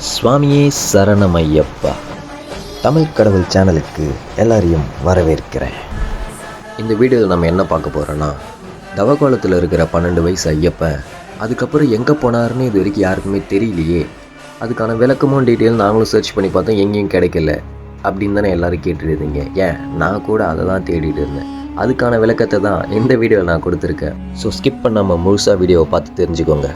சுவாமியே சரணமையப்பா தமிழ் கடவுள் சேனலுக்கு எல்லாரையும் வரவேற்கிறேன். இந்த வீடியோவில் நம்ம என்ன பார்க்க போகிறோன்னா, தவக்கோலத்தில் இருக்கிற 12 வயசு ஐயப்பன் அதுக்கப்புறம் எங்கே போனாருன்னு இது வரைக்கும் யாருக்குமே தெரியலையே, அதுக்கான விளக்கமும் டீட்டெயில் நாங்களும் சர்ச் பண்ணி பார்த்தோம், எங்கேயும் கிடைக்கல அப்படின்னு தானே எல்லோரும் கேட்டுருந்தீங்க. ஏன் நான் கூட அதை தான் தேடிட்டு இருந்தேன். அதுக்கான விளக்கத்தை தான் இந்த வீடியோவில் நான் கொடுத்துருக்கேன். ஸோ ஸ்கிப் பண்ணாமல் முழுசாக வீடியோவை பார்த்து தெரிஞ்சுக்கோங்க.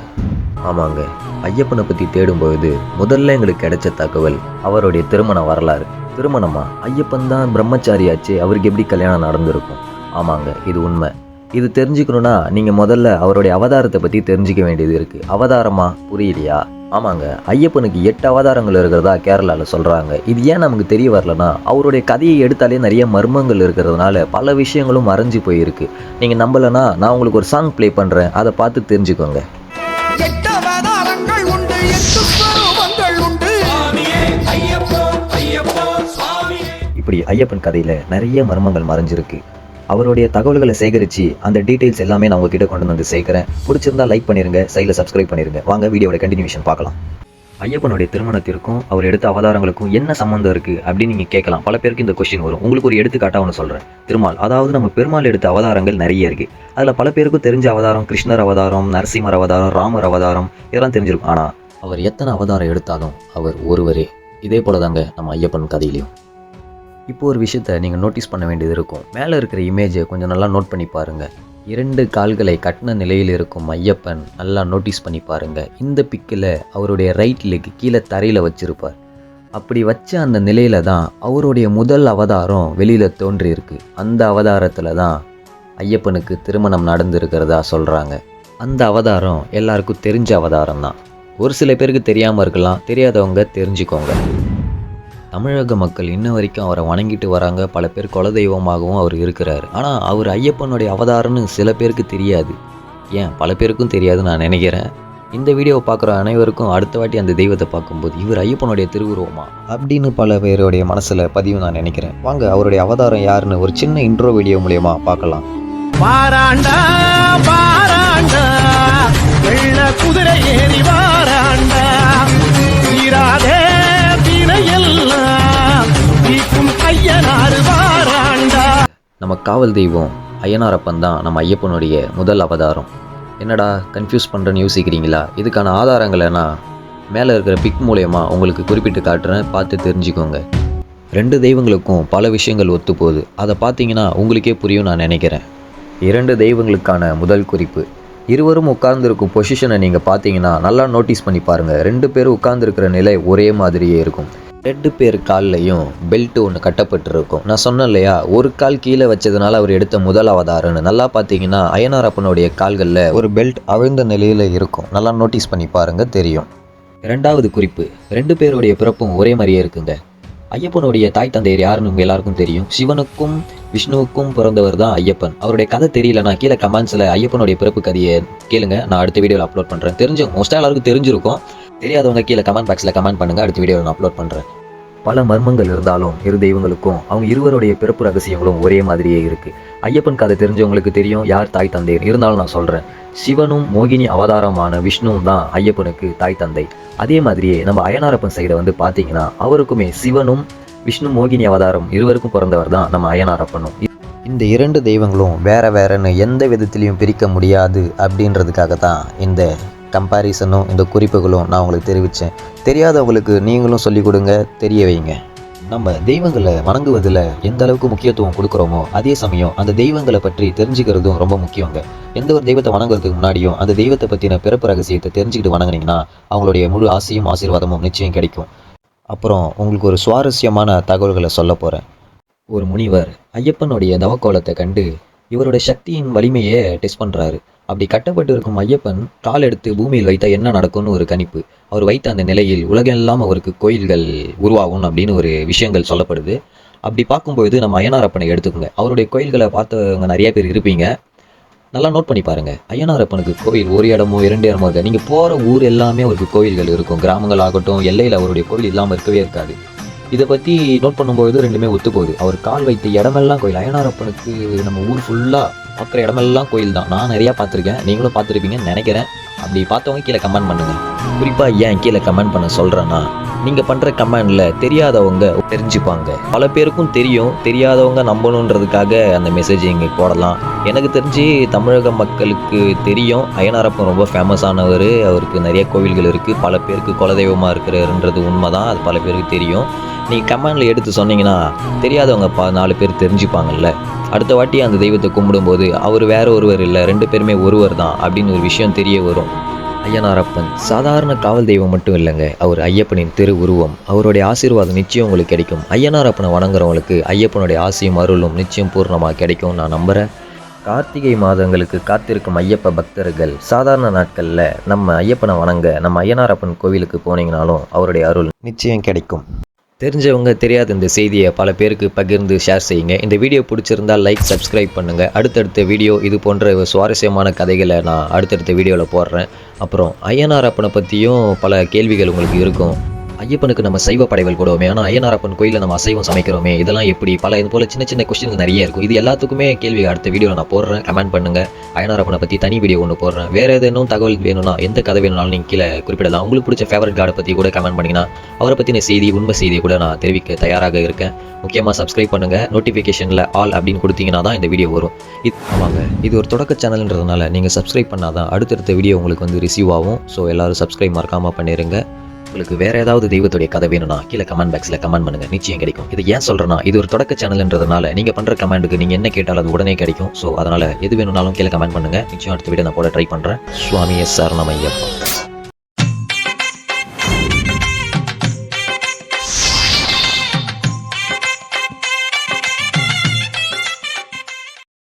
ஆமாங்க, ஐயப்பனை பற்றி தேடும்பொழுது முதல்ல எங்களுக்கு கிடைச்ச தகவல் அவருடைய திருமண வரலாறு. திருமணமா? ஐயப்பன் தான் பிரம்மச்சாரியாச்சு, அவருக்கு எப்படி கல்யாணம் நடந்திருக்கும்? ஆமாங்க, இது உண்மை. இது தெரிஞ்சுக்கணுன்னா நீங்கள் முதல்ல அவருடைய அவதாரத்தை பற்றி தெரிஞ்சிக்க வேண்டியது இருக்குது. அவதாரமா? புரியலையா? ஆமாங்க, ஐயப்பனுக்கு 8 அவதாரங்கள் இருக்கிறதா கேரளாவில் சொல்கிறாங்க. இது ஏன் நமக்கு தெரிய வரலன்னா, அவருடைய கதையை எடுத்தாலே நிறைய மர்மங்கள் இருக்கிறதுனால பல விஷயங்களும் மறைஞ்சு போயிருக்கு. நீங்கள் நம்பலைன்னா நான் உங்களுக்கு ஒரு சாங் ப்ளே பண்ணுறேன், அதை பார்த்து தெரிஞ்சுக்கோங்க. இப்படி ஐயப்பன் கதையில் நிறைய மர்மங்கள் மறைஞ்சிருக்கு. அவருடைய தகவல்களை சேகரித்து அந்த டீட்டெயில்ஸ் எல்லாமே நான் உங்ககிட்ட கொண்டு வந்து சேர்க்குறேன். பிடிச்சிருந்தா லைக் பண்ணிடுங்க, சைடில் சப்ஸ்கிரைப் பண்ணிடுங்க. வாங்க வீடியோட கண்டினியூஷன் பார்க்கலாம். ஐயப்பனுடைய திருமணத்திற்கும் அவர் எடுத்த அவதாரங்களுக்கும் என்ன சம்மந்தம் இருக்குது அப்படின்னு நீங்கள் கேட்கலாம். பல பேருக்கு இந்த கொஸ்டின் வரும். உங்களுக்கு ஒரு எடுத்துக்காட்டாக ஒன்று சொல்கிறேன். திருமால், அதாவது நம்ம பெருமாள் எடுத்த அவதாரங்கள் நிறைய இருக்குது. அதில் பல பேருக்கும் தெரிஞ்ச அவதாரம் கிருஷ்ணர் அவதாரம், நரசிம்மர் அவதாரம், ராமர் அவதாரம், இதெல்லாம் தெரிஞ்சிருக்கும். ஆனால் அவர் எத்தனை அவதாரம் எடுத்தாலும் அவர் ஒருவரே. இதே போல தாங்க நம்ம ஐயப்பன் கதையிலையும். இப்போ ஒரு விஷயத்தை நீங்கள் நோட்டீஸ் பண்ண வேண்டியது இருக்கும். மேலே இருக்கிற இமேஜை கொஞ்சம் நல்லா நோட் பண்ணி பாருங்கள். 2 கால்களை கட்டின நிலையில் இருக்கும் ஐயப்பன் நல்லா நோட்டீஸ் பண்ணி பாருங்கள். இந்த பிக்கில் அவருடைய ரைட் லெக் கீழே தரையில் வச்சுருப்பார். அப்படி வச்ச அந்த நிலையில் தான் அவருடைய முதல் அவதாரம் வெளியில் தோன்றியிருக்கு. அந்த அவதாரத்தில் தான் ஐயப்பனுக்கு திருமணம் நடந்திருக்கிறதா சொல்கிறாங்க. அந்த அவதாரம் எல்லாருக்கும் தெரிஞ்ச அவதாரம் தான். ஒரு சில பேருக்கு தெரியாமல் இருக்கலாம், தெரியாதவங்க தெரிஞ்சுக்கோங்க. தமிழக மக்கள் இன்ன வரைக்கும் அவரை வணங்கிட்டு வராங்க. பல பேர் குலதெய்வமாகவும் அவர் இருக்கிறார். ஆனால் அவர் ஐயப்பனுடைய அவதாரம்னு சில பேருக்கு தெரியாது. ஏன் பல பேருக்கும் தெரியாதுன்னு நான் நினைக்கிறேன். இந்த வீடியோவை பார்க்குற அனைவருக்கும் அடுத்த வாட்டி அந்த தெய்வத்தை பார்க்கும்போது இவர் ஐயப்பனுடைய திருவுருவமா அப்படின்னு பல பேருடைய மனசில் பதிவு நான் நினைக்கிறேன். வாங்க அவருடைய அவதாரம் யாருன்னு ஒரு சின்ன இன்ட்ரோ வீடியோ மூலமா பார்க்கலாம். வாராண்டா வாராண்டா வெள்ள குதிரை ஏறி வாராண்டா வீராதே நம்ம காவல் தெய்வம் ஐயனாரப்பன் தான் நம்ம ஐயப்பனுடைய முதல் அவதாரம். என்னடா கன்ஃபியூஸ் பண்ணுறேன்னு யோசிக்கிறீங்களா? இதுக்கான ஆதாரங்களை நான் மேலே இருக்கிற பிக் மூலயமா உங்களுக்கு குறிப்பிட்டு காட்டுறேன், பார்த்து தெரிஞ்சுக்கோங்க. 2 தெய்வங்களுக்கும் பல விஷயங்கள் ஒத்து போகுது. அதை பார்த்தீங்கன்னா உங்களுக்கே புரியும் நான் நினைக்கிறேன். 2 தெய்வங்களுக்கான முதல் குறிப்பு, இருவரும் உட்கார்ந்துருக்கும் பொசிஷனை நீங்கள் பார்த்தீங்கன்னா நல்லா நோட்டீஸ் பண்ணி பாருங்கள். 2 பேரும் உட்கார்ந்துருக்கிற நிலை ஒரே மாதிரியே இருக்கும். 2 பேர் கால்லையும் பெல்ட் ஒன்று கட்டப்பட்டிருக்கும். நான் சொன்னேன் இல்லையா, ஒரு கால் கீழே வச்சதுனால அவர் எடுத்த முதல் அவதாரம்னு. நல்லா பார்த்தீங்கன்னா ஐயனாரப்பனுடைய கால்களில் ஒரு பெல்ட் அவிழ்ந்த நிலையில் இருக்கும். நல்லா நோட்டீஸ் பண்ணி பாருங்கள், தெரியும். 2வது குறிப்பு, 2 பேருடைய பிறப்பும் ஒரே மாதிரியே இருக்குங்க. ஐயப்பனுடைய தாய் தந்தையர் யாருன்னு உங்கள் எல்லாருக்கும் தெரியும். சிவனுக்கும் விஷ்ணுவுக்கும் பிறந்தவர் தான் ஐயப்பன். அவருடைய கதை தெரியலனா கீழே கமெண்ட்ஸில் ஐயப்பனுடைய பிறப்பு கதையை கேளுங்க, நான் அடுத்த வீடியோவில் அப்லோட் பண்ணுறேன். மோஸ்ட்டாக எல்லாருக்கும் தெரிஞ்சிருக்கும். தெரியாதவங்க கீழே கமெண்ட் பாக்ஸில் கமெண்ட் பண்ணுங்கள், அடுத்த வீடியோவில் நான் அப்லோட் பண்ணுறேன். பல மர்மங்கள் இருந்தாலும் 2 தெய்வங்களுக்கும் அவங்க இருவருடைய பிறப்பு ரகசியங்களும் ஒரே மாதிரியே இருக்குது. ஐயப்பன் கதை தெரிஞ்சவங்களுக்கு தெரியும் யார் தாய் தந்தையர். இருந்தாலும் நான் சொல்கிறேன், சிவனும் மோகினி அவதாரமான விஷ்ணுவும் தான் ஐயப்பனுக்கு தாய் தந்தை. அதே மாதிரியே நம்ம ஐயனாரப்பன் சைடை வந்து பார்த்தீங்கன்னா அவருக்குமே சிவனும் விஷ்ணு மோகினி அவதாரம் இருவருக்கும் பிறந்தவர் தான் நம்ம ஐயனாரப்பனும். இந்த 2 தெய்வங்களும் வேறன்னு எந்த விதத்திலையும் பிரிக்க முடியாது அப்படின்றதுக்காக தான் இந்த கம்பேரிசனும் இந்த குறிப்புகளும் நான் உங்களுக்கு தெரிவித்தேன். தெரியாதவங்களுக்கு நீங்களும் சொல்லிக் கொடுங்க, தெரிய வைங்க. நம்ம தெய்வங்களை வணங்குவதில் எந்த அளவுக்கு முக்கியத்துவம் கொடுக்குறோமோ அதே சமயம் அந்த தெய்வங்களை பற்றி தெரிஞ்சுக்கிறதும் ரொம்ப முக்கியங்க. எந்த ஒரு தெய்வத்தை வணங்குறதுக்கு முன்னாடியும் அந்த தெய்வத்தை பற்றின பிறப்பு ரகசியத்தை தெரிஞ்சுக்கிட்டு வணங்குனீங்கன்னா அவங்களுடைய முழு ஆசையும் ஆசீர்வாதமும் நிச்சயம் கிடைக்கும். அப்புறம் உங்களுக்கு ஒரு சுவாரஸ்யமான தகவல்களை சொல்ல போகிறேன். ஒரு முனிவர் ஐயப்பனுடைய தவக்கோலத்தை கண்டு இவருடைய சக்தியின் வலிமையை டெஸ்ட் பண்ணுறாரு. அப்படி கட்டப்பட்டு இருக்கும் ஐயப்பன் கால் எடுத்து பூமியில் வைத்தால் என்ன நடக்கும்னு ஒரு கணிப்பு. அவர் வைத்த அந்த நிலையில் உலகெல்லாம் அவருக்கு கோயில்கள் உருவாகும் அப்படின்னு ஒரு விஷயங்கள் சொல்லப்படுது. அப்படி பார்க்கும்பொழுது நம்ம ஐயனாரப்பனை எடுத்துக்கோங்க. அவருடைய கோயில்களை பார்த்தவங்க நிறைய பேர் இருப்பீங்க. நல்லா நோட் பண்ணி பாருங்கள். ஐயனாரப்பனுக்கு கோயில் ஒரு இடமோ 2 இடமோ இருக்குது. நீங்கள் போகிற ஊர் எல்லாமே அவருக்கு கோயில்கள் இருக்கும். கிராமங்கள் ஆகட்டும், எல்லையில் அவருடைய கோயில் இல்லாமல் இருக்கவே இருக்காது. இதை பற்றி நோட் பண்ணும்போது 2மே ஒத்து போகுது. அவர் கால் வைத்த இடமெல்லாம் கோயில். ஐயனாரப்பனுக்கு நம்ம ஊர் ஃபுல்லாக பார்க்குற இடமெல்லாம் கோயில் தான். நான் நிறையா பார்த்துருக்கேன், நீங்களும் பார்த்துருப்பீங்கன்னு நினைக்கிறேன். அப்படி பார்த்தவங்க கீழே கமெண்ட் பண்ணுங்கள். குறிப்பாக ஏன் கீழே கமெண்ட் பண்ண சொல்கிறேன்னா, நீங்கள் பண்ணுற கமெண்டில் தெரியாதவங்க தெரிஞ்சுப்பாங்க. பல பேருக்கும் தெரியும், தெரியாதவங்க நம்பணுன்றதுக்காக அந்த மெசேஜ் இங்கே போடலாம். எனக்கு தெரிஞ்சு தமிழக மக்களுக்கு தெரியும் அய்யனாரப்பன் ரொம்ப ஃபேமஸானவர், அவருக்கு நிறைய கோவில்கள் இருக்குது, பல பேருக்கு குலதெய்வமாக இருக்கிறன்றது உண்மை தான், அது பல பேருக்கு தெரியும். நீங்கள் கமெண்டில் எடுத்து சொன்னீங்கன்னா தெரியாதவங்க 4 பேர் தெரிஞ்சுப்பாங்கல்ல. அடுத்த வாட்டி அந்த தெய்வத்தை கும்பிடும்போது அவர் வேற ஒருவர் இல்லை, 2 பேருமே ஒருவர் தான் அப்படின்னு ஒரு விஷயம் தெரிய வரும். அய்யனாரப்பன் சாதாரண காவல் தெய்வம் மட்டும் இல்லைங்க, அவர் ஐயப்பனின் திரு உருவம். அவருடைய ஆசீர்வாதம் நிச்சயம் உங்களுக்கு கிடைக்கும். அய்யனாரப்பனை வணங்குறவங்களுக்கு ஐயப்பனுடைய ஆசையும் அருளும் நிச்சயம் பூர்ணமாக கிடைக்கும் நான் நம்புகிறேன். கார்த்திகை மாதங்களுக்கு காத்திருக்கும் ஐயப்ப பக்தர்கள் சாதாரண நாட்களில் நம்ம ஐயப்பனை வணங்க நம்ம அய்யனாரப்பன் கோவிலுக்கு போனீங்கனாலும் அவருடைய அருள் நிச்சயம் கிடைக்கும். தெரிஞ்சவங்க தெரியாத இந்த செய்தியை பல பேருக்கு பகிர்ந்து ஷேர் செய்யுங்க. இந்த வீடியோ பிடிச்சிருந்தால் லைக், சப்ஸ்கிரைப் பண்ணுங்கள். அடுத்தடுத்த வீடியோ இது போன்ற சுவாரஸ்யமான கதைகளை நான் அடுத்தடுத்த வீடியோவில் போடுறேன். அப்புறம் அய்யனாரப்பனை பற்றியும் பல கேள்விகள் உங்களுக்கு இருக்கும். ஐயப்பனுக்கு நம்ம சைவ படைகள் போடுவோமே, ஆனால் அய்யனாரப்பன் கோயிலில் நம்ம அசைவம் சமைக்கிறோமே, இதெல்லாம் எப்படி, பல இது போல் சின்ன சின்ன கொஸ்டின்ஸ் நிறைய இருக்கும். இது எல்லாத்துக்குமே கேள்வி அடுத்த வீடியோவில் நான் போடுறேன். கமெண்ட் பண்ணுங்கள். அய்யனாரப்பனை பற்றி தனி வீடியோ ஒன்று போடுறேன். வேறு ஏதேனும் தகவல் வேணும்னா எந்த கதை வேணும்னாலும் நீங்கள் கீழே குறிப்பிடலாம். உங்களுக்கு பிடிச்ச ஃபேவரட் கார்டை பற்றி கூட கமெண்ட் பண்ணிங்கன்னா அவரை பற்றின செய்தி, உண்மை செய்தியை கூட நான் தெரிவிக்க தயாராக இருக்கேன். முக்கியமாக சப்ஸ்கிரைப் பண்ணுங்கள். நோட்டிஃபிகேஷனில் ஆல் அப்படின்னு கொடுத்தீங்கன்னா தான் இந்த வீடியோ வரும். ஆமாங்க, இது ஒரு தொடக்க சேனல்ன்றதுனால நீங்கள் சப்ஸ்கிரைப் பண்ணால் தான் அடுத்தடுத்த வீடியோ உங்களுக்கு ரிசீவ் ஆகும். ஸோ எல்லோரும் சப்ஸ்கிரைப் மறக்காமல் பண்ணிடுங்க. உங்களுக்கு வேறு ஏதாவது தெய்வத்துடைய கதை வேணும்னா கீழே கமெண்ட் பாக்ஸில் கமெண்ட் பண்ணுங்கள், நிச்சயம் கிடைக்கும். இது ஏன் சொல்கிறேன்னா, இது ஒரு தொடக்க சேனல்ன்றதுனால நீங்கள் பண்ணுற கமெண்ட்டுக்கு நீங்கள் என்ன கேட்டாலும் அது உடனே கிடைக்கும். ஸோ அதனால் எது வேணும்னாலும் கீழே கமெண்ட் பண்ணுங்கள், நிச்சயம் அடுத்த வீடியோ நான் போட ட்ரை பண்ணுறேன். சுவாமியே சரணம் ஐயப்பா.